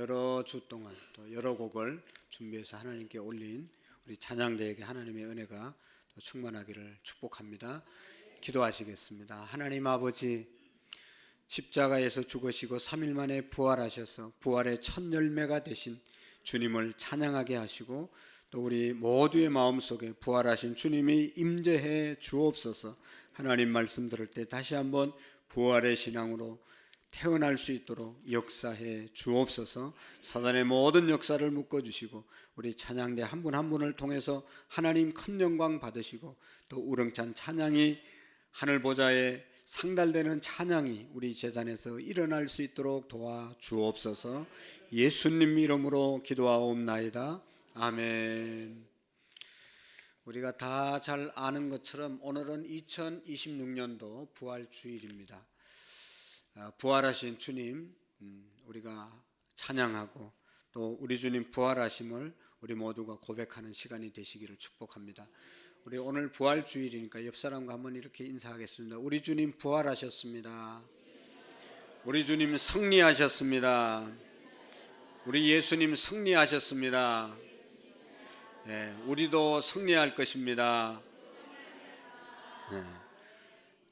여러 주 동안 또 여러 곡을 준비해서 하나님께 올린 우리 찬양대에게 하나님의 은혜가 또 충만하기를 축복합니다. 기도하시겠습니다. 하나님 아버지, 십자가에서 죽으시고 3일 만에 부활하셔서 부활의 첫 열매가 되신 주님을 찬양하게 하시고 또 우리 모두의 마음속에 부활하신 주님이 임재해 주옵소서. 하나님 말씀 들을 때 다시 한번 부활의 신앙으로 태어날 수 있도록 역사해 주옵소서. 사단의 모든 역사를 묶어주시고 우리 찬양대 한 분 한 분을 통해서 하나님 큰 영광 받으시고 또 우렁찬 찬양이 하늘 보좌에 상달되는 찬양이 우리 제단에서 일어날 수 있도록 도와 주옵소서. 예수님 이름으로 기도하옵나이다. 아멘. 우리가 다 잘 아는 것처럼 오늘은 2026년도 부활주일입니다. 부활하신 주님 우리가 찬양하고 또 우리 주님 부활하심을 우리 모두가 고백하는 시간이 되시기를 축복합니다. 우리 오늘 부활주일이니까 옆 사람과 한번 이렇게 인사하겠습니다. 우리 주님 부활하셨습니다. 우리 주님 승리하셨습니다. 우리 예수님 승리하셨습니다. 네, 우리도 승리할 것입니다. 네.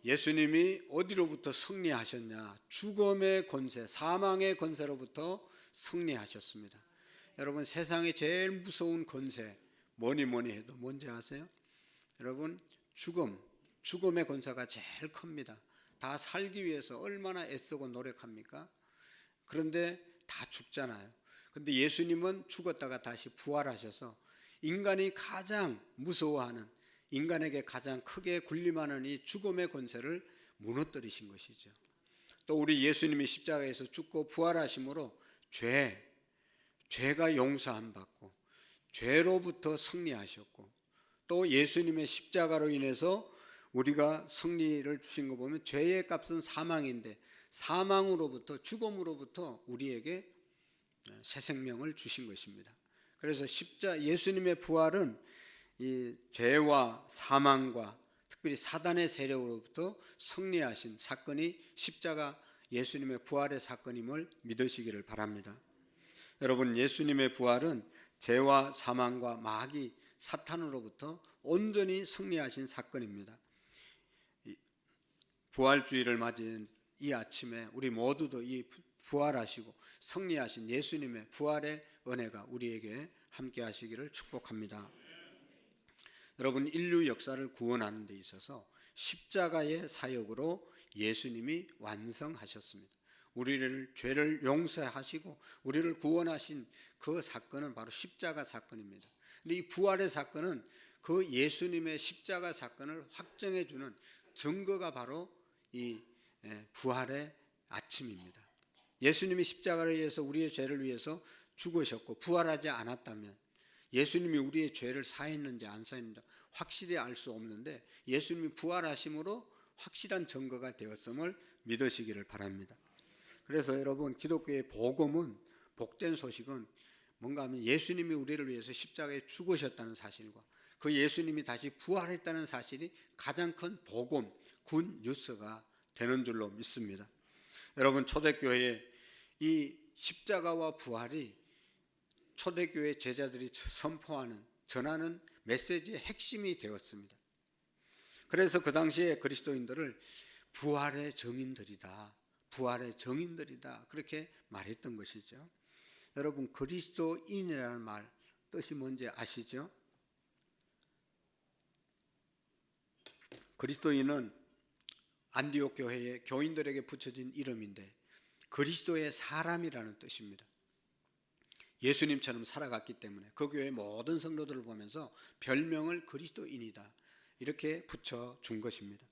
예수님이 어디로부터 승리하셨냐? 죽음의 권세, 사망의 권세로부터 승리하셨습니다. 여러분, 세상에 제일 무서운 권세 뭐니 해도 뭔지 아세요? 여러분, 죽음의 권세가 제일 큽니다. 다 살기 위해서 얼마나 애쓰고 노력합니까? 그런데 다 죽잖아요. 그런데 예수님은 죽었다가 다시 부활하셔서 인간이 가장 무서워하는, 인간에게 가장 크게 군림하는 이 죽음의 권세를 무너뜨리신 것이죠. 또 우리 예수님이 십자가에서 죽고 부활하심으로 죄가 용서함 받고 죄로부터 승리하셨고 또 예수님의 십자가로 인해서 우리가 승리를 주신 거 보면 죄의 값은 사망인데 사망으로부터, 죽음으로부터 우리에게 새 생명을 주신 것입니다. 그래서 예수님의 부활은 이 죄와 사망과 특별히 사단의 세력으로부터 승리하신 사건이 십자가 예수님의 부활의 사건임을 믿으시기를 바랍니다. 여러분, 예수님의 부활은 죄와 사망과 마귀 사탄으로부터 온전히 승리하신 사건입니다. 부활주의를 맞은 이 아침에 우리 모두도 이 부활하시고 승리하신 예수님의 부활의 은혜가 우리에게 함께 하시기를 축복합니다. 여러분, 인류 역사를 구원하는 데 있어서 십자가의 사역으로 예수님이 완성하셨습니다. 우리를 죄를 용서하시고 우리를 구원하신 그 사건은 바로 십자가 사건입니다. 근데 이 부활의 사건은 그 예수님의 십자가 사건을 확정해 주는 증거가 바로 이 부활의 아침입니다. 예수님이 십자가를 위해서 우리의 죄를 위해서 죽으셨고 부활하지 않았다면 예수님이 우리의 죄를 사했는지 안 사했는지 확실히 알 수 없는데 예수님이 부활하심으로 확실한 증거가 되었음을 믿으시기를 바랍니다. 그래서 여러분, 기독교의 복음은, 복된 소식은 뭔가 하면 예수님이 우리를 위해서 십자가에 죽으셨다는 사실과 그 예수님이 다시 부활했다는 사실이 가장 큰 복음, 굿 뉴스가 되는 줄로 믿습니다. 여러분, 초대교회에 이 십자가와 부활이 초대교회 제자들이 선포하는, 전하는 메시지의 핵심이 되었습니다. 그래서 그 당시에 그리스도인들을 부활의 증인들이다, 부활의 증인들이다 그렇게 말했던 것이죠. 여러분, 그리스도인이라는 말 뜻이 뭔지 아시죠? 그리스도인은 안디옥 교회의 교인들에게 붙여진 이름인데 그리스도의 사람이라는 뜻입니다. 예수님처럼 살아갔기 때문에 그 교회의 모든 성도들을 보면서 별명을 그리스도인이다 이렇게 붙여준 것입니다.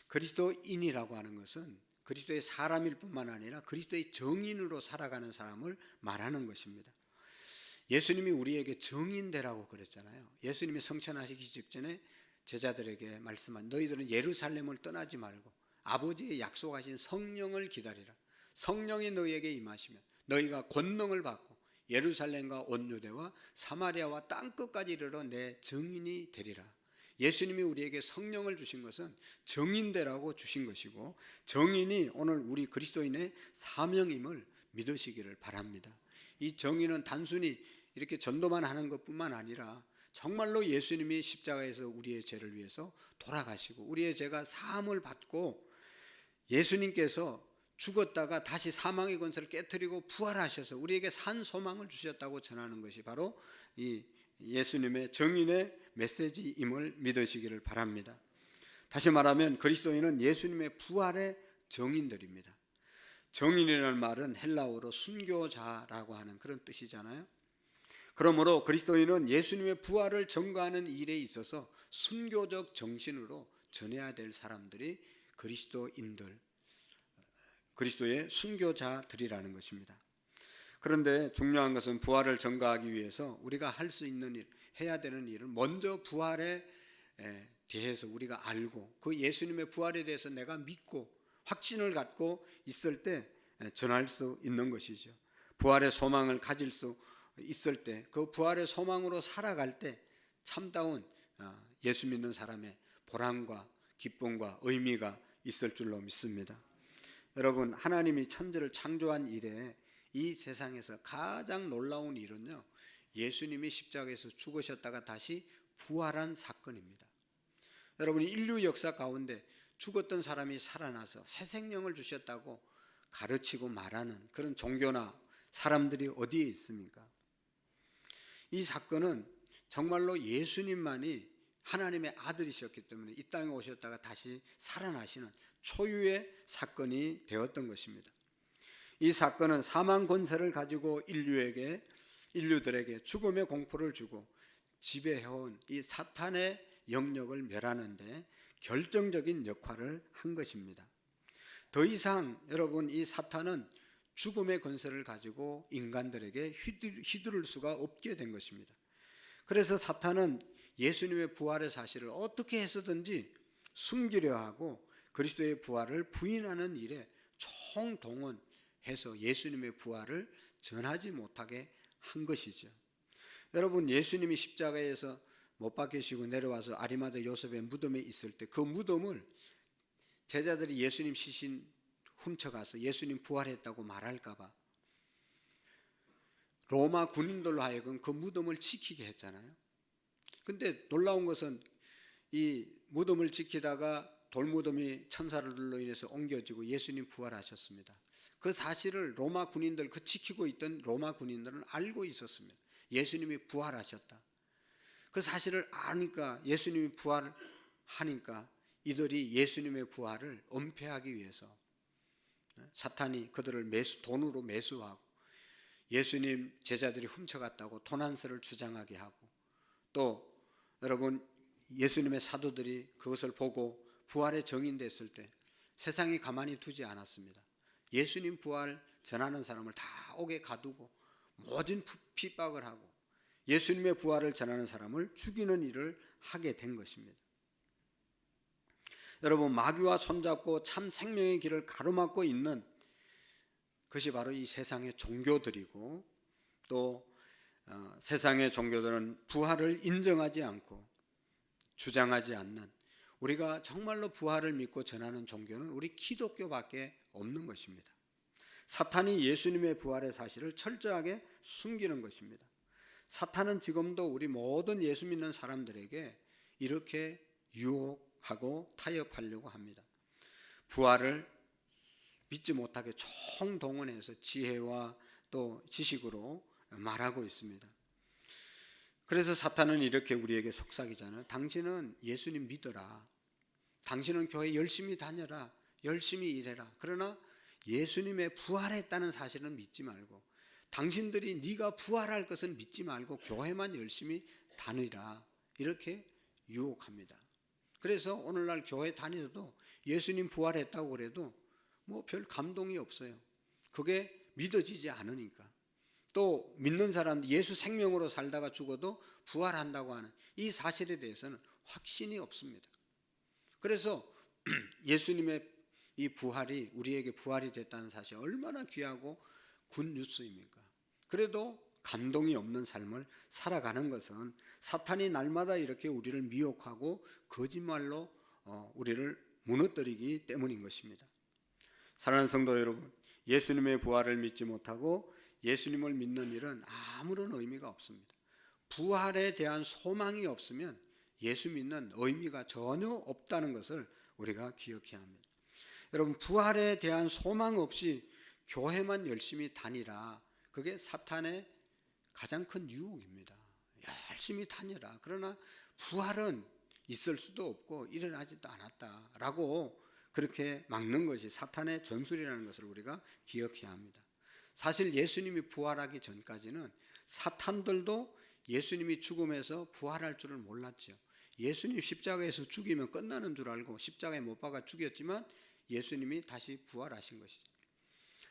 그리스도인이라고 하는 것은 그리스도의 사람일 뿐만 아니라 그리스도의 정인으로 살아가는 사람을 말하는 것입니다. 예수님이 우리에게 정인되라고 그랬잖아요. 예수님이 성천하시기 직전에 제자들에게 말씀한, 너희들은 예루살렘을 떠나지 말고 아버지의 약속하신 성령을 기다리라. 성령이 너희에게 임하시면 너희가 권능을 받고 예루살렘과 온 유대와 사마리아와 땅끝까지 이르러 내 증인이 되리라. 예수님이 우리에게 성령을 주신 것은 정인되라고 주신 것이고 정인이 오늘 우리 그리스도인의 사명임을 믿으시기를 바랍니다. 이 정의는 단순히 이렇게 전도만 하는 것뿐만 아니라 정말로 예수님이 십자가에서 우리의 죄를 위해서 돌아가시고 우리의 죄가 사함을 받고 예수님께서 죽었다가 다시 사망의 권세를 깨뜨리고 부활하셔서 우리에게 산 소망을 주셨다고 전하는 것이 바로 이 예수님의 정인의 메시지임을 믿으시기를 바랍니다. 다시 말하면 그리스도인은 예수님의 부활의 정인들입니다. 정인이라는 말은 헬라어로 순교자라고 하는 그런 뜻이잖아요. 그러므로 그리스도인은 예수님의 부활을 전가하는 일에 있어서 순교적 정신으로 전해야 될 사람들이 그리스도인들, 그리스도의 순교자들이라는 것입니다. 그런데 중요한 것은 부활을 전가하기 위해서 우리가 할 수 있는 일, 해야 되는 일은 먼저 부활에 대해서 우리가 알고 그 예수님의 부활에 대해서 내가 믿고 확신을 갖고 있을 때 전할 수 있는 것이죠. 부활의 소망을 가질 수 있을 때 그 부활의 소망으로 살아갈 때 참다운 예수 믿는 사람의 보람과 기쁨과 의미가 있을 줄로 믿습니다. 여러분, 하나님이 천지를 창조한 이래 이 세상에서 가장 놀라운 일은요, 예수님이 십자가에서 죽으셨다가 다시 부활한 사건입니다. 여러분, 인류 역사 가운데 죽었던 사람이 살아나서 새 생명을 주셨다고 가르치고 말하는 그런 종교나 사람들이 어디에 있습니까? 이 사건은 정말로 예수님만이 하나님의 아들이셨기 때문에 이 땅에 오셨다가 다시 살아나시는 초유의 사건이 되었던 것입니다. 이 사건은 사망 권세를 가지고 인류들에게 죽음의 공포를 주고 지배해온 이 사탄의 영역을 멸하는데 결정적인 역할을 한 것입니다. 더 이상 여러분, 이 사탄은 죽음의 권세를 가지고 인간들에게 휘두를 수가 없게 된 것입니다. 그래서 사탄은 예수님의 부활의 사실을 어떻게 해서든지 숨기려 하고 그리스도의 부활을 부인하는 일에 총동원해서 예수님의 부활을 전하지 못하게 한 것이죠. 여러분, 예수님이 십자가에서 못 박히시고 내려와서 아리마다 요셉의 무덤에 있을 때 그 무덤을 제자들이 예수님 시신 훔쳐가서 예수님 부활했다고 말할까 봐 로마 군인들로 하여금 그 무덤을 지키게 했잖아요. 근데 놀라운 것은 이 무덤을 지키다가 돌무덤이 천사들로 인해서 옮겨지고 예수님 부활하셨습니다. 그 사실을 로마 군인들, 그 지키고 있던 로마 군인들은 알고 있었습니다. 예수님이 부활하셨다. 그 사실을 아니까 예수님이 부활하니까 이들이 예수님의 부활을 은폐하기 위해서 사탄이 그들을 돈으로 매수하고 예수님 제자들이 훔쳐갔다고 도난세를 주장하게 하고 또 여러분, 예수님의 사도들이 그것을 보고 부활의 정인됐을 때 세상이 가만히 두지 않았습니다. 예수님 부활 전하는 사람을 다 옥에 가두고 모진 핍박을 하고 예수님의 부활을 전하는 사람을 죽이는 일을 하게 된 것입니다. 여러분, 마귀와 손잡고 참 생명의 길을 가로막고 있는 것이 바로 이 세상의 종교들이고 또 세상의 종교들은 부활을 인정하지 않고 주장하지 않는, 우리가 정말로 부활을 믿고 전하는 종교는 우리 기독교밖에 없는 것입니다. 사탄이 예수님의 부활의 사실을 철저하게 숨기는 것입니다. 사탄은 지금도 우리 모든 예수 믿는 사람들에게 이렇게 유혹하고 타협하려고 합니다. 부활을 믿지 못하게 총동원해서 지혜와 또 지식으로 말하고 있습니다. 그래서 사탄은 이렇게 우리에게 속삭이잖아요. 당신은 예수님 믿어라. 당신은 교회 열심히 다녀라. 열심히 일해라. 그러나 예수님의 부활했다는 사실은 믿지 말고 당신들이 네가 부활할 것은 믿지 말고 교회만 열심히 다니라. 이렇게 유혹합니다. 그래서 오늘날 교회 다니도 예수님 부활했다고 그래도 뭐 별 감동이 없어요. 그게 믿어지지 않으니까. 또 믿는 사람, 예수 생명으로 살다가 죽어도 부활한다고 하는 이 사실에 대해서는 확신이 없습니다. 그래서 예수님의 이 부활이 우리에게 부활이 됐다는 사실 얼마나 귀하고 굿뉴스입니까? 그래도 감동이 없는 삶을 살아가는 것은 사탄이 날마다 이렇게 우리를 미혹하고 거짓말로 우리를 무너뜨리기 때문인 것입니다. 사랑하는 성도 여러분, 예수님의 부활을 믿지 못하고 예수님을 믿는 일은 아무런 의미가 없습니다. 부활에 대한 소망이 없으면 예수 믿는 의미가 전혀 없다는 것을 우리가 기억해야 합니다. 여러분, 부활에 대한 소망 없이 교회만 열심히 다니라, 그게 사탄의 가장 큰 유혹입니다. 열심히 다녀라. 그러나 부활은 있을 수도 없고 일어나지도 않았다라고 그렇게 막는 것이 사탄의 전술이라는 것을 우리가 기억해야 합니다. 사실 예수님이 부활하기 전까지는 사탄들도 예수님이 죽음에서 부활할 줄을 몰랐죠. 예수님 십자가에서 죽이면 끝나는 줄 알고 십자가에 못 박아 죽였지만 예수님이 다시 부활하신 것이죠.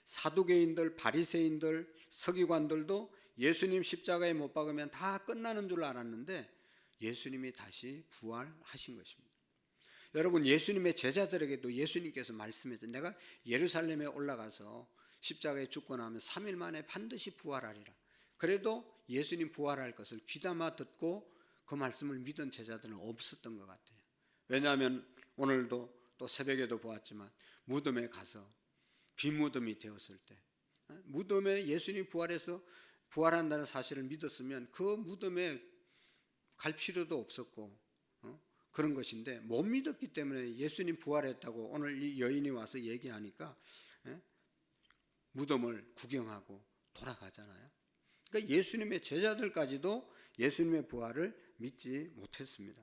사두개인들, 바리새인들, 서기관들도 예수님 십자가에 못 박으면 다 끝나는 줄 알았는데 예수님이 다시 부활하신 것입니다. 여러분, 예수님의 제자들에게도 예수님께서 말씀하셨죠. 내가 예루살렘에 올라가서 십자가에 죽고 나면 3일 만에 반드시 부활하리라. 그래도 예수님 부활할 것을 귀담아 듣고 그 말씀을 믿은 제자들은 없었던 것 같아요. 왜냐하면 오늘도 또 새벽에도 보았지만 무덤에 가서 빈무덤이 되었을 때, 무덤에 예수님 부활해서 부활한다는 사실을 믿었으면 그 무덤에 갈 필요도 없었고 그런 것인데 못 믿었기 때문에 예수님 부활했다고 오늘 이 여인이 와서 얘기하니까 무덤을 구경하고 돌아가잖아요. 그러니까 예수님의 제자들까지도 예수님의 부활을 믿지 못했습니다.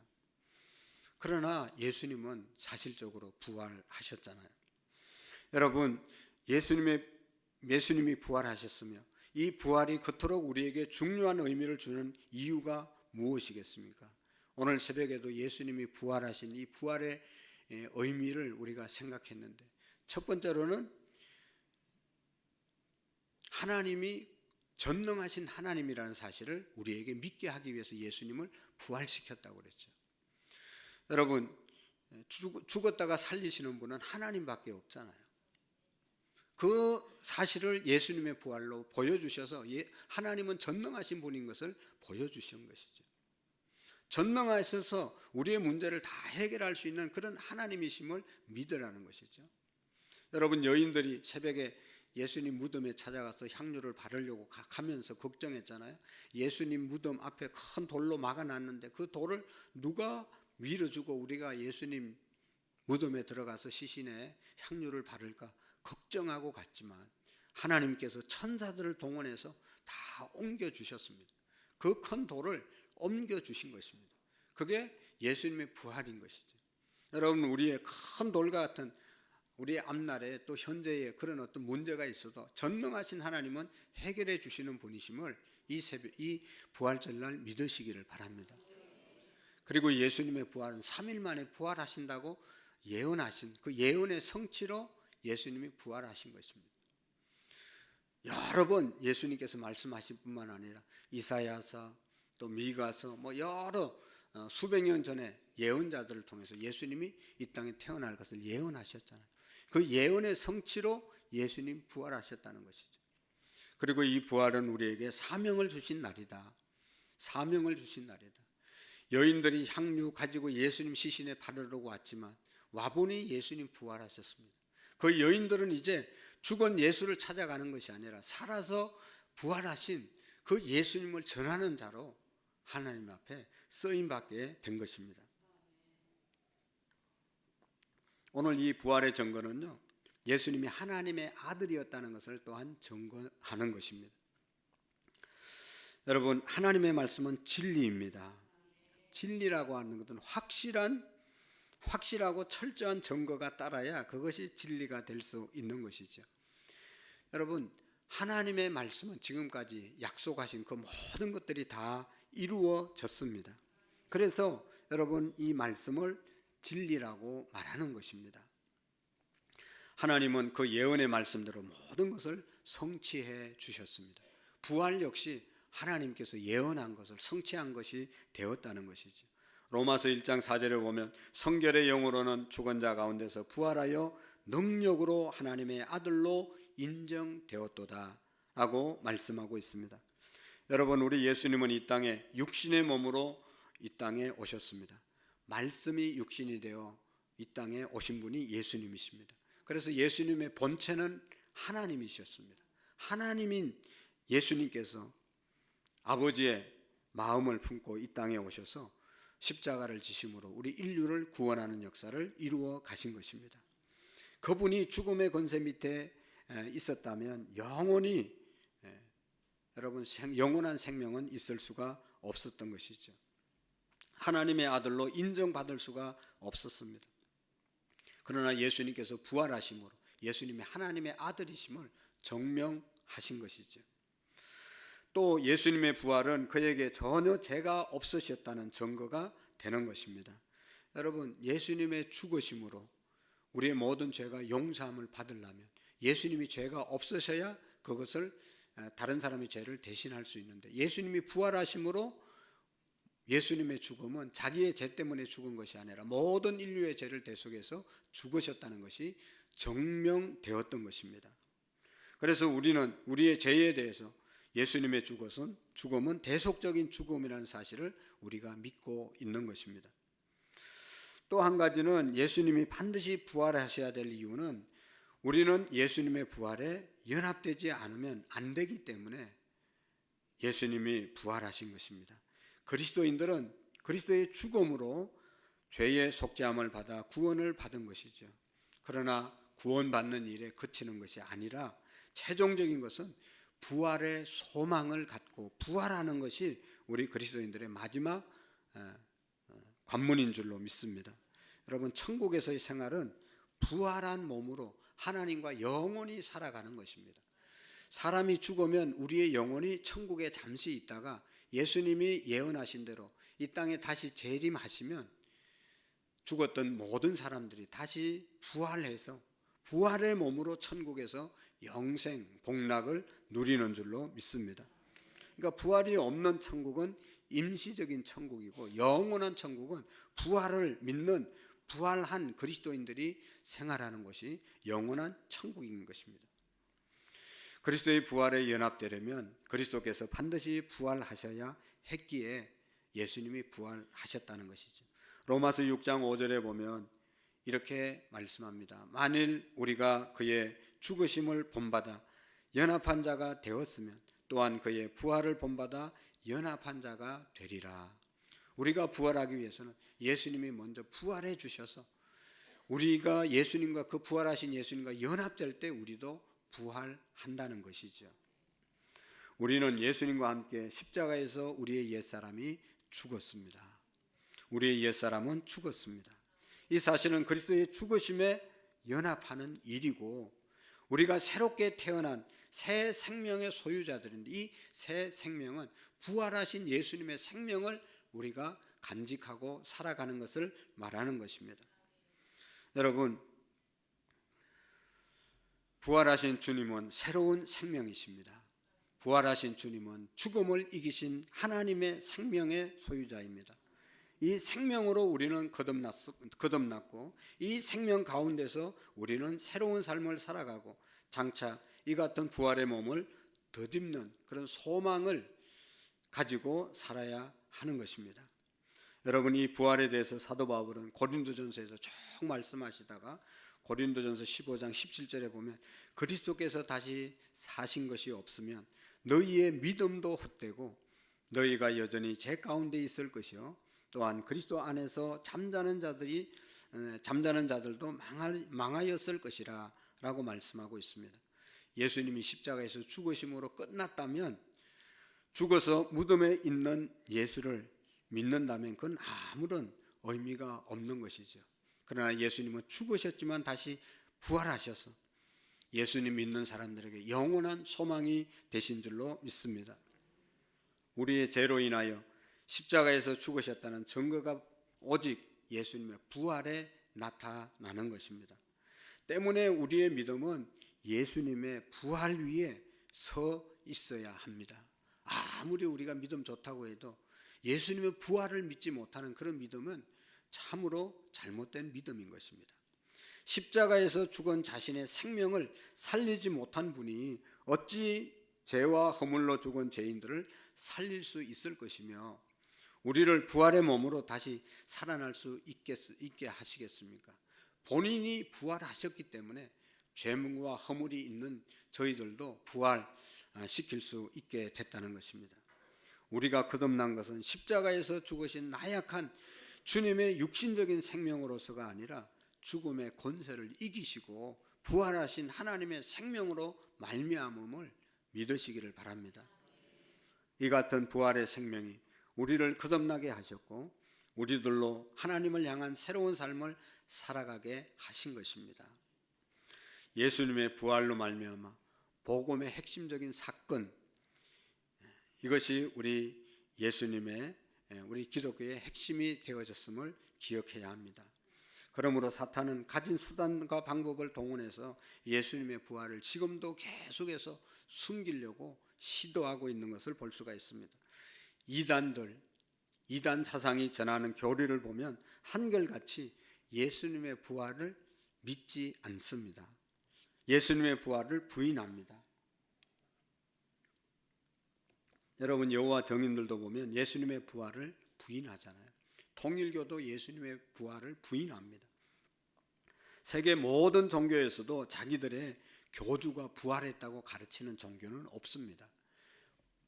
그러나 예수님은 사실적으로 부활하셨잖아요. 여러분, 예수님이 부활하셨으며 이 부활이 그토록 우리에게 중요한 의미를 주는 이유가 무엇이겠습니까? 오늘 새벽에도 예수님이 부활하신 이 부활의 의미를 우리가 생각했는데, 첫 번째로는 하나님이 전능하신 하나님이라는 사실을 우리에게 믿게 하기 위해서 예수님을 부활시켰다고 그랬죠. 여러분, 죽었다가 살리시는 분은 하나님밖에 없잖아요. 그 사실을 예수님의 부활로 보여주셔서 하나님은 전능하신 분인 것을 보여주신 것이죠. 전능하셔서 우리의 문제를 다 해결할 수 있는 그런 하나님이심을 믿으라는 것이죠. 여러분, 여인들이 새벽에 예수님 무덤에 찾아가서 향유를 바르려고 가면서 걱정했잖아요. 예수님 무덤 앞에 큰 돌로 막아놨는데 그 돌을 누가 밀어주고 우리가 예수님 무덤에 들어가서 시신에 향유를 바를까 걱정하고 갔지만 하나님께서 천사들을 동원해서 다 옮겨주셨습니다. 그 큰 돌을 옮겨주신 것입니다. 그게 예수님의 부활인 것이죠. 여러분, 우리의 큰 돌 같은 우리의 앞날에 또 현재에 그런 어떤 문제가 있어도 전능하신 하나님은 해결해 주시는 분이심을 이 부활절날 믿으시기를 바랍니다. 그리고 예수님의 부활은 3일 만에 부활하신다고 예언하신 그 예언의 성취로 예수님이 부활하신 것입니다. 여러 번 예수님께서 말씀하신 뿐만 아니라 이사야서 또 미가서 여러 수백 년 전에 예언자들을 통해서 예수님이 이 땅에 태어날 것을 예언하셨잖아요. 그 예언의 성취로 예수님 부활하셨다는 것이죠. 그리고 이 부활은 우리에게 사명을 주신 날이다. 사명을 주신 날이다. 여인들이 향유 가지고 예수님 시신에 바르려고 왔지만 와보니 예수님 부활하셨습니다. 그 여인들은 이제 죽은 예수를 찾아가는 것이 아니라 살아서 부활하신 그 예수님을 전하는 자로 하나님 앞에 쓰임받게 된 것입니다. 오늘 이 부활의 증거는요, 예수님이 하나님의 아들이었다는 것을 또한 증거하는 것입니다. 여러분, 하나님의 말씀은 진리입니다. 진리라고 하는 것은 확실하고 철저한 증거가 따라야 그것이 진리가 될 수 있는 것이죠. 여러분, 하나님의 말씀은 지금까지 약속하신 그 모든 것들이 다 이루어졌습니다. 그래서 여러분, 이 말씀을 진리라고 말하는 것입니다. 하나님은 그 예언의 말씀대로 모든 것을 성취해 주셨습니다. 부활 역시 하나님께서 예언한 것을 성취한 것이 되었다는 것이죠. 로마서 1장 4절에 보면 성결의 영으로는 죽은 자 가운데서 부활하여 능력으로 하나님의 아들로 인정되었도다 라고 말씀하고 있습니다. 여러분, 우리 예수님은 이 땅에 육신의 몸으로 이 땅에 오셨습니다. 말씀이 육신이 되어 이 땅에 오신 분이 예수님이십니다. 그래서 예수님의 본체는 하나님이셨습니다. 하나님인 예수님께서 아버지의 마음을 품고 이 땅에 오셔서 십자가를 지심으로 우리 인류를 구원하는 역사를 이루어 가신 것입니다. 그분이 죽음의 권세 밑에 있었다면 영원히 여러분 영원한 생명은 있을 수가 없었던 것이죠. 하나님의 아들로 인정받을 수가 없었습니다. 그러나 예수님께서 부활하심으로 예수님이 하나님의 아들이심을 증명하신 것이죠. 또 예수님의 부활은 그에게 전혀 죄가 없으셨다는 증거가 되는 것입니다. 여러분, 예수님의 죽으심으로 우리의 모든 죄가 용서함을 받으려면 예수님이 죄가 없으셔야 그것을 다른 사람의 죄를 대신할 수 있는데, 예수님이 부활하심으로 예수님의 죽음은 자기의 죄 때문에 죽은 것이 아니라 모든 인류의 죄를 대속해서 죽으셨다는 것이 증명되었던 것입니다. 그래서 우리는 우리의 죄에 대해서 예수님의 죽음은 대속적인 죽음이라는 사실을 우리가 믿고 있는 것입니다. 또 한 가지는 예수님이 반드시 부활하셔야 될 이유는 우리는 예수님의 부활에 연합되지 않으면 안 되기 때문에 예수님이 부활하신 것입니다. 그리스도인들은 그리스도의 죽음으로 죄의 속죄함을 받아 구원을 받은 것이죠. 그러나 구원받는 일에 그치는 것이 아니라 최종적인 것은 부활의 소망을 갖고 부활하는 것이 우리 그리스도인들의 마지막 관문인 줄로 믿습니다. 여러분, 천국에서의 생활은 부활한 몸으로 하나님과 영원히 살아가는 것입니다. 사람이 죽으면 우리의 영혼이 천국에 잠시 있다가 예수님이 예언하신 대로 이 땅에 다시 재림하시면 죽었던 모든 사람들이 다시 부활해서 부활의 몸으로 천국에서 영생, 복락을 누리는 줄로 믿습니다. 그러니까 부활이 없는 천국은 임시적인 천국이고, 영원한 천국은 부활을 믿는 부활한 그리스도인들이 생활하는 것이 영원한 천국인 것입니다. 그리스도의 부활에 연합되려면 그리스도께서 반드시 부활하셔야 했기에 예수님이 부활하셨다는 것이죠. 로마서 6장 5절에 보면 이렇게 말씀합니다. 만일 우리가 그의 죽으심을 본받아 연합한 자가 되었으면 또한 그의 부활을 본받아 연합한 자가 되리라. 우리가 부활하기 위해서는 예수님이 먼저 부활해 주셔서 우리가 예수님과 그 부활하신 예수님과 연합될 때 우리도 부활한다는 것이죠. 우리는 예수님과 함께 십자가에서 우리의 옛사람이 죽었습니다. 우리의 옛사람은 죽었습니다. 이 사실은 그리스도의 죽으심에 연합하는 일이고, 우리가 새롭게 태어난 새 생명의 소유자들인데 이 새 생명은 부활하신 예수님의 생명을 우리가 간직하고 살아가는 것을 말하는 것입니다. 여러분, 부활하신 주님은 새로운 생명이십니다. 부활하신 주님은 죽음을 이기신 하나님의 생명의 소유자입니다. 이 생명으로 우리는 거듭났고 이 생명 가운데서 우리는 새로운 삶을 살아가고 장차 이 같은 부활의 몸을 덧입는 그런 소망을 가지고 살아야 하는 것입니다. 여러분, 이 부활에 대해서 사도 바울은 고린도전서에서 쭉 말씀하시다가 고린도전서 15장 17절에 보면 그리스도께서 다시 사신 것이 없으면 너희의 믿음도 헛되고 너희가 여전히 죄 가운데 있을 것이요 또한 그리스도 안에서 잠자는 자들도 망하였을 것이라 라고 말씀하고 있습니다. 예수님이 십자가에서 죽으심으로 끝났다면 죽어서 무덤에 있는 예수를 믿는다면 그건 아무런 의미가 없는 것이죠. 그러나 예수님은 죽으셨지만 다시 부활하셔서 예수님 믿는 사람들에게 영원한 소망이 되신 줄로 믿습니다. 우리의 죄로 인하여 십자가에서 죽으셨다는 증거가 오직 예수님의 부활에 나타나는 것입니다. 때문에 우리의 믿음은 예수님의 부활 위에 서 있어야 합니다. 아무리 우리가 믿음 좋다고 해도 예수님의 부활을 믿지 못하는 그런 믿음은 참으로 잘못된 믿음인 것입니다. 십자가에서 죽은 자신의 생명을 살리지 못한 분이 어찌 죄와 허물로 죽은 죄인들을 살릴 수 있을 것이며 우리를 부활의 몸으로 다시 살아날 수 있게 하시겠습니까? 본인이 부활하셨기 때문에 죄문과 허물이 있는 저희들도 시킬 수 있게 됐다는 것입니다. 우리가 거듭난 것은 십자가에서 죽으신 나약한 주님의 육신적인 생명으로서가 아니라 죽음의 권세를 이기시고 부활하신 하나님의 생명으로 말미암음을 믿으시기를 바랍니다. 이 같은 부활의 생명이 우리를 거듭나게 하셨고 우리들로 하나님을 향한 새로운 삶을 살아가게 하신 것입니다. 예수님의 부활로 말미암아 복음의 핵심적인 사건, 이것이 우리 예수님의 우리 기독교의 핵심이 되어졌음을 기억해야 합니다. 그러므로 사탄은 가진 수단과 방법을 동원해서 예수님의 부활을 지금도 계속해서 숨기려고 시도하고 있는 것을 볼 수가 있습니다. 이단 사상이 전하는 교리를 보면 한결같이 예수님의 부활을 믿지 않습니다. 예수님의 부활을 부인합니다. 여러분, 여호와 정인들도 보면 예수님의 부활을 부인하잖아요. 통일교도 예수님의 부활을 부인합니다. 세계 모든 종교에서도 자기들의 교주가 부활했다고 가르치는 종교는 없습니다.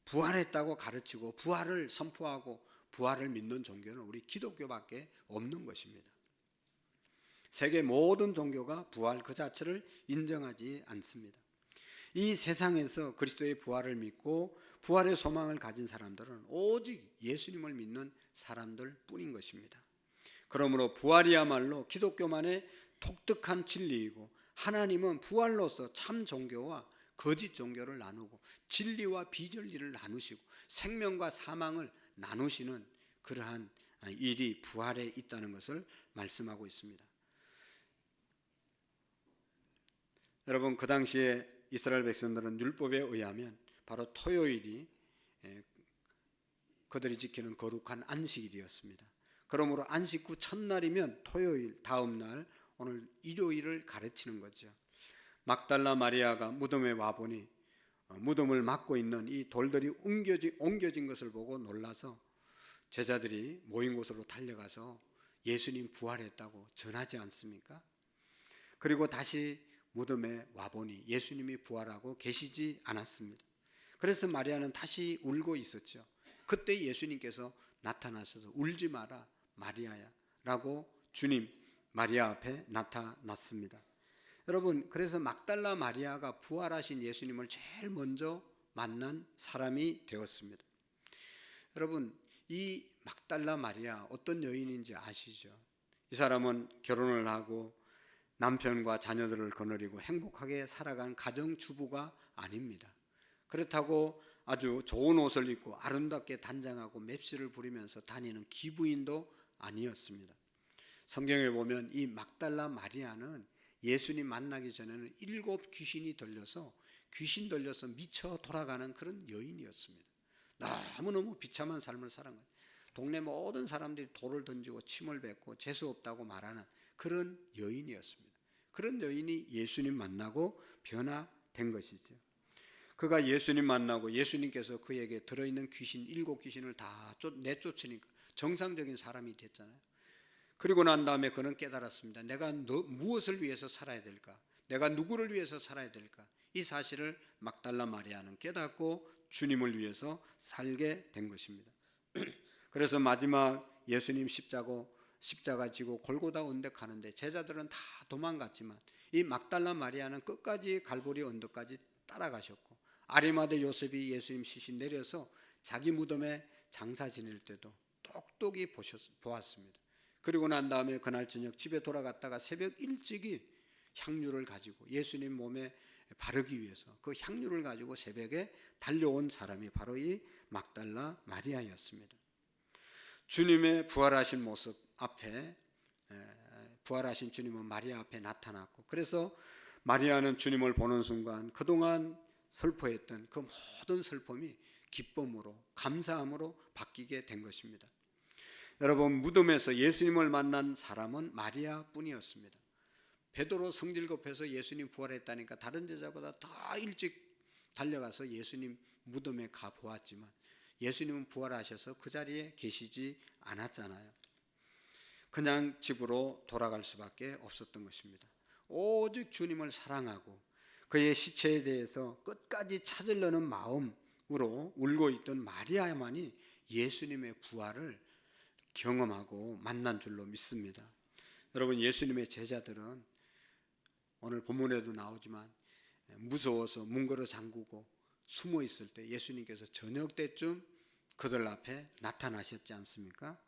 부활했다고 가르치고 부활을 선포하고 부활을 믿는 종교는 우리 기독교밖에 없는 것입니다. 세계 모든 종교가 부활 그 자체를 인정하지 않습니다. 이 세상에서 그리스도의 부활을 믿고 부활의 소망을 가진 사람들은 오직 예수님을 믿는 사람들 뿐인 것입니다. 그러므로 부활이야말로 기독교만의 독특한 진리이고 하나님은 부활로서 참 종교와 거짓 종교를 나누고 진리와 비진리를 나누시고 생명과 사망을 나누시는 그러한 일이 부활에 있다는 것을 말씀하고 있습니다. 여러분, 그 당시에 이스라엘 백성들은 율법에 의하면 바로 토요일이 그들이 지키는 거룩한 안식일이었습니다. 그러므로 안식 후 첫날이면 토요일, 다음 날 오늘 일요일을 가르치는 거죠. 막달라 마리아가 무덤에 와보니 무덤을 막고 있는 이 돌들이 옮겨진 것을 보고 놀라서 제자들이 모인 곳으로 달려가서 예수님 부활했다고 전하지 않습니까? 그리고 다시 무덤에 와보니 예수님이 부활하고 계시지 않았습니다. 그래서 마리아는 다시 울고 있었죠. 그때 예수님께서 나타나셔서 울지 마라 마리아야 라고 주님 마리아 앞에 나타났습니다. 여러분, 그래서 막달라 마리아가 부활하신 예수님을 제일 먼저 만난 사람이 되었습니다. 여러분, 이 막달라 마리아 어떤 여인인지 아시죠? 이 사람은 결혼을 하고 남편과 자녀들을 거느리고 행복하게 살아간 가정주부가 아닙니다. 그렇다고 아주 좋은 옷을 입고 아름답게 단장하고 맵시를 부리면서 다니는 기부인도 아니었습니다. 성경에 보면 이 막달라 마리아는 예수님 만나기 전에는 7 귀신이 들려서 미쳐 돌아가는 그런 여인이었습니다. 너무너무 비참한 삶을 살은 거예요. 동네 모든 사람들이 돌을 던지고 침을 뱉고 재수 없다고 말하는 그런 여인이었습니다. 그런 여인이 예수님 만나고 변화된 것이죠. 그가 예수님 만나고 예수님께서 그에게 들어있는 귀신 7 귀신을 다 내쫓으니까 정상적인 사람이 됐잖아요. 그리고 난 다음에 그는 깨달았습니다. 내가 무엇을 위해서 살아야 될까? 내가 누구를 위해서 살아야 될까? 이 사실을 막달라 마리아는 깨닫고 주님을 위해서 살게 된 것입니다. 그래서 마지막 예수님 십자가 지고 골고다 언덕 가는데 제자들은 다 도망갔지만 이 막달라 마리아는 끝까지 갈보리 언덕까지 따라가셨고 아리마대 요셉이 예수님 시신 내려서 자기 무덤에 장사 지낼 때도 똑똑히 보았습니다. 그리고 난 다음에 그날 저녁 집에 돌아갔다가 새벽 일찍이 향유를 가지고 예수님 몸에 바르기 위해서 그 향유를 가지고 새벽에 달려온 사람이 바로 이 막달라 마리아였습니다. 주님의 부활하신 모습 앞에 부활하신 주님은 마리아 앞에 나타났고 그래서 마리아는 주님을 보는 순간 그동안 슬퍼했던 그 모든 슬픔이 기쁨으로 감사함으로 바뀌게 된 것입니다. 여러분, 무덤에서 예수님을 만난 사람은 마리아뿐이었습니다. 베드로 성질 급해서 예수님 부활했다니까 다른 제자보다 더 일찍 달려가서 예수님 무덤에 가 보았지만 예수님은 부활하셔서 그 자리에 계시지 않았잖아요. 그냥 집으로 돌아갈 수밖에 없었던 것입니다. 오직 주님을 사랑하고 그의 시체에 대해서 끝까지 찾으려는 마음으로 울고 있던 마리아만이 예수님의 부활을 경험하고 만난 줄로 믿습니다. 여러분, 예수님의 제자들은 오늘 본문에도 나오지만 무서워서 문 걸어 잠그고 숨어 있을 때 예수님께서 저녁 때쯤 그들 앞에 나타나셨지 않습니까?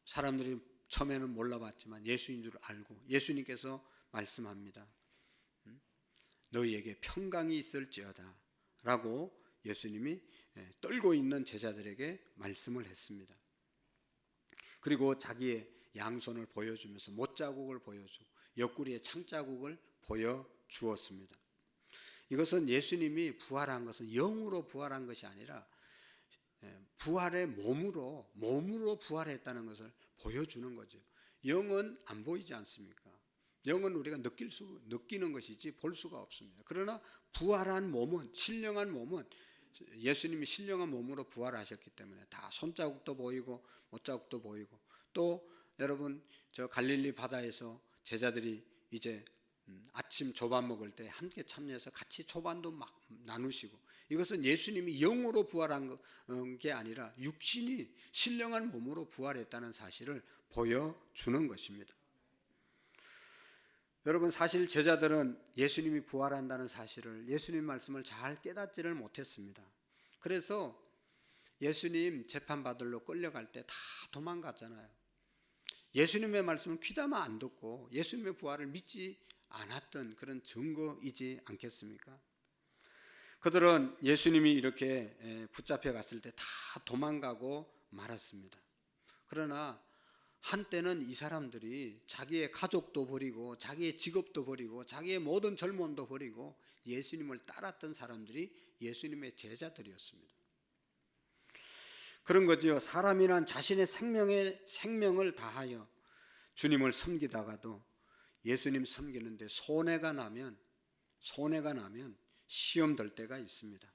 사람들이 처음에는 몰라봤지만 예수인 줄 알고 예수님께서 말씀합니다. 너희에게 평강이 있을지어다 라고 예수님이 떨고 있는 제자들에게 말씀을 했습니다. 그리고 자기의 양손을 보여주면서 못자국을 보여주고 옆구리에 창자국을 보여주었습니다. 이것은 예수님이 부활한 것은 영으로 부활한 것이 아니라 부활의 몸으로 부활했다는 것을 보여주는 거죠. 영은 안 보이지 않습니까? 영은 우리가 느끼는 것이지 볼 수가 없습니다. 그러나 부활한 몸은, 신령한 몸은 예수님이 신령한 몸으로 부활하셨기 때문에 다 손자국도 보이고 못자국도 보이고, 또 여러분 저 갈릴리 바다에서 제자들이 이제 아침 조반 먹을 때 함께 참여해서 같이 조반도 막 나누시고, 이것은 예수님이 영으로 부활한 게 아니라 육신이 신령한 몸으로 부활했다는 사실을 보여주는 것입니다. 여러분, 사실 제자들은 예수님이 부활한다는 사실을, 예수님 말씀을 잘 깨닫지를 못했습니다. 그래서 예수님 재판받으러 끌려갈 때 다 도망갔잖아요. 예수님의 말씀을 귀담아 안 듣고 예수님의 부활을 믿지 않았던 그런 증거이지 않겠습니까? 그들은 예수님이 이렇게 붙잡혀 갔을 때 다 도망가고 말았습니다. 그러나 한때는 이 사람들이 자기의 가족도 버리고 자기의 직업도 버리고 자기의 모든 젊음도 버리고 예수님을 따랐던 사람들이 예수님의 제자들이었습니다. 그런 거지요. 사람이란 자신의 생명을 다하여 주님을 섬기다가도 예수님 섬기는데 손해가 나면 시험 들 때가 있습니다.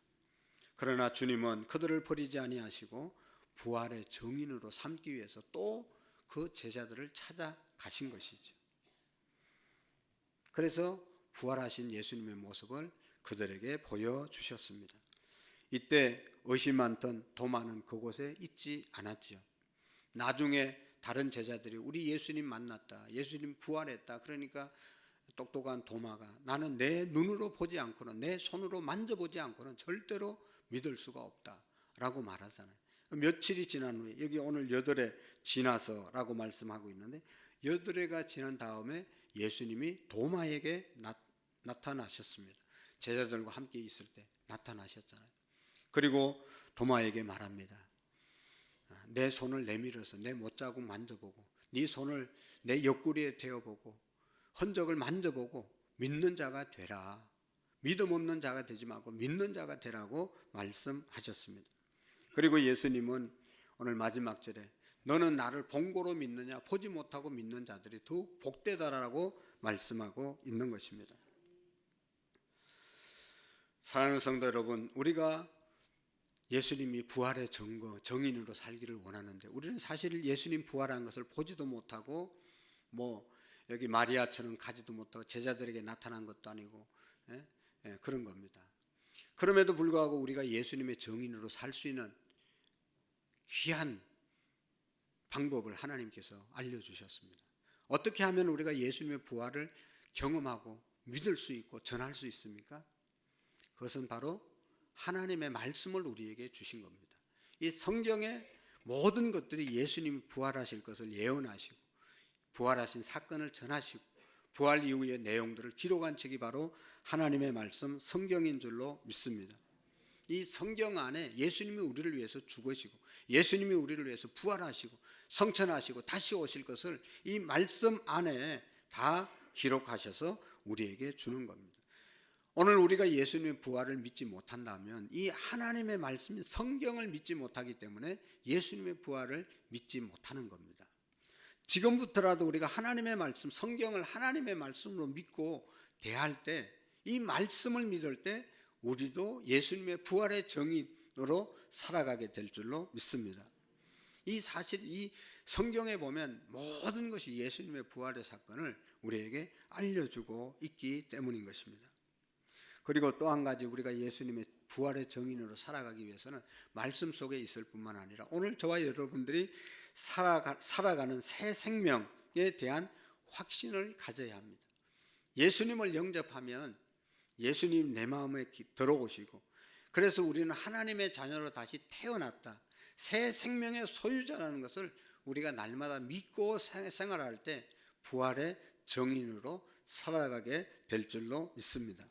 그러나 주님은 그들을 버리지 아니하시고 부활의 증인으로 삼기 위해서 또 그 제자들을 찾아가신 것이죠. 그래서 부활하신 예수님의 모습을 그들에게 보여주셨습니다. 이때 의심 많던 도마는 그곳에 있지 않았지요. 나중에 다른 제자들이 우리 예수님 만났다, 예수님 부활했다, 그러니까 똑똑한 도마가 나는 내 눈으로 보지 않고는, 내 손으로 만져보지 않고는 절대로 믿을 수가 없다 라고 말하잖아요. 며칠이 지난 후에, 여기 오늘 8해 지나서라고 말씀하고 있는데, 8해가 지난 다음에 예수님이 도마에게 나타나셨습니다. 제자들과 함께 있을 때 나타나셨잖아요. 그리고 도마에게 말합니다. 내 손을 내밀어서 내 못자국 만져보고 네 손을 내 옆구리에 대어보고 흔적을 만져보고 믿는 자가 되라. 믿음 없는 자가 되지 말고 믿는 자가 되라고 말씀하셨습니다. 그리고 예수님은 오늘 마지막 절에 너는 나를 본고로 믿느냐, 보지 못하고 믿는 자들이 더욱 복되다라고 말씀하고 있는 것입니다. 사랑하는 성도 여러분, 우리가 예수님이 부활의 증거, 정인으로 살기를 원하는데, 우리는 사실 예수님 부활한 것을 보지도 못하고 여기 마리아처럼 가지도 못하고 제자들에게 나타난 것도 아니고 그런 겁니다. 그럼에도 불구하고 우리가 예수님의 정인으로 살 수 있는 귀한 방법을 하나님께서 알려주셨습니다. 어떻게 하면 우리가 예수님의 부활을 경험하고 믿을 수 있고 전할 수 있습니까? 그것은 바로 하나님의 말씀을 우리에게 주신 겁니다. 이 성경의 모든 것들이 예수님이 부활하실 것을 예언하시고 부활하신 사건을 전하시고 부활 이후의 내용들을 기록한 책이 바로 하나님의 말씀 성경인 줄로 믿습니다. 이 성경 안에 예수님이 우리를 위해서 죽으시고 예수님이 우리를 위해서 부활하시고 성천하시고 다시 오실 것을 이 말씀 안에 다 기록하셔서 우리에게 주는 겁니다. 오늘 우리가 예수님의 부활을 믿지 못한다면 이 하나님의 말씀 성경을 믿지 못하기 때문에 예수님의 부활을 믿지 못하는 겁니다. 지금부터라도 우리가 하나님의 말씀, 성경을 하나님의 말씀으로 믿고 대할 때, 이 말씀을 믿을 때 우리도 예수님의 부활의 정인으로 살아가게 될 줄로 믿습니다. 이 사실, 이 성경에 보면 모든 것이 예수님의 부활의 사건을 우리에게 알려주고 있기 때문인 것입니다. 그리고 또 한 가지, 우리가 예수님의 부활의 증인으로 살아가기 위해서는 말씀 속에 있을 뿐만 아니라 오늘 저와 여러분들이 살아가는 새 생명에 대한 확신을 가져야 합니다. 예수님을 영접하면 예수님 내 마음에 들어오시고, 그래서 우리는 하나님의 자녀로 다시 태어났다, 새 생명의 소유자라는 것을 우리가 날마다 믿고 생활할 때 부활의 증인으로 살아가게 될 줄로 믿습니다.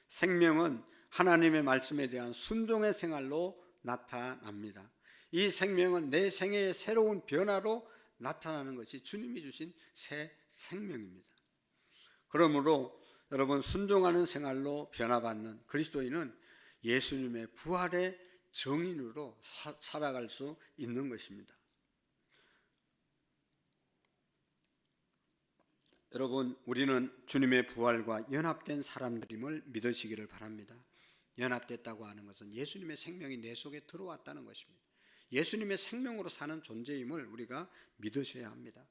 생명은 하나님의 말씀에 대한 순종의 생활로 나타납니다. 이 생명은 내 생애의 새로운 변화로 나타나는 것이 주님이 주신 새 생명입니다. 그러므로 여러분, 순종하는 생활로 변화받는 그리스도인은 예수님의 부활의 증인으로 살아갈 수 있는 것입니다. 여러분, 우리는 주님의 부활과 연합된 사람들임을 믿으시기를 바랍니다. 연합됐다고 하는 것은 예수님의 생명이 내 속에 들어왔다는 것입니다. 예수님의 생명으로 사는 존재임을 우리가 믿으셔야 합니다.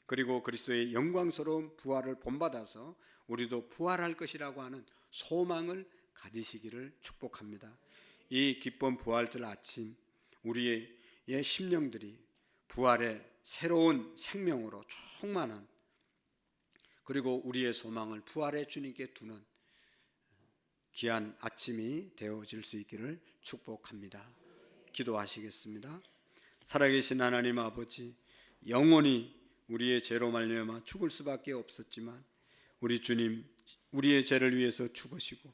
그리고 그리스도의 영광스러운 부활을 본받아서 우리도 부활할 것이라고 하는 소망을 가지시기를 축복합니다. 이 기쁜 부활절 아침, 우리의 심령들이 부활의 새로운 생명으로 충만한, 그리고 우리의 소망을 부활의 주님께 두는 귀한 아침이 되어질 수 있기를 축복합니다. 기도하시겠습니다. 살아계신 하나님 아버지, 영원히 우리의 죄로 말미암아 죽을 수밖에 없었지만 우리 주님, 우리의 죄를 위해서 죽으시고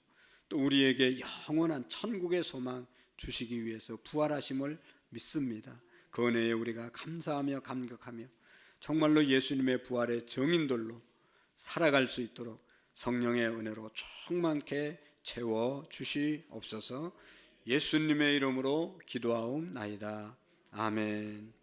또 우리에게 영원한 천국의 소망 주시기 위해서 부활하심을 믿습니다. 그 은혜에 우리가 감사하며 감격하며 정말로 예수님의 부활의 증인들로 살아갈 수 있도록 성령의 은혜로 충만케 채워 주시옵소서. 예수님의 이름으로 기도하옵나이다. 아멘.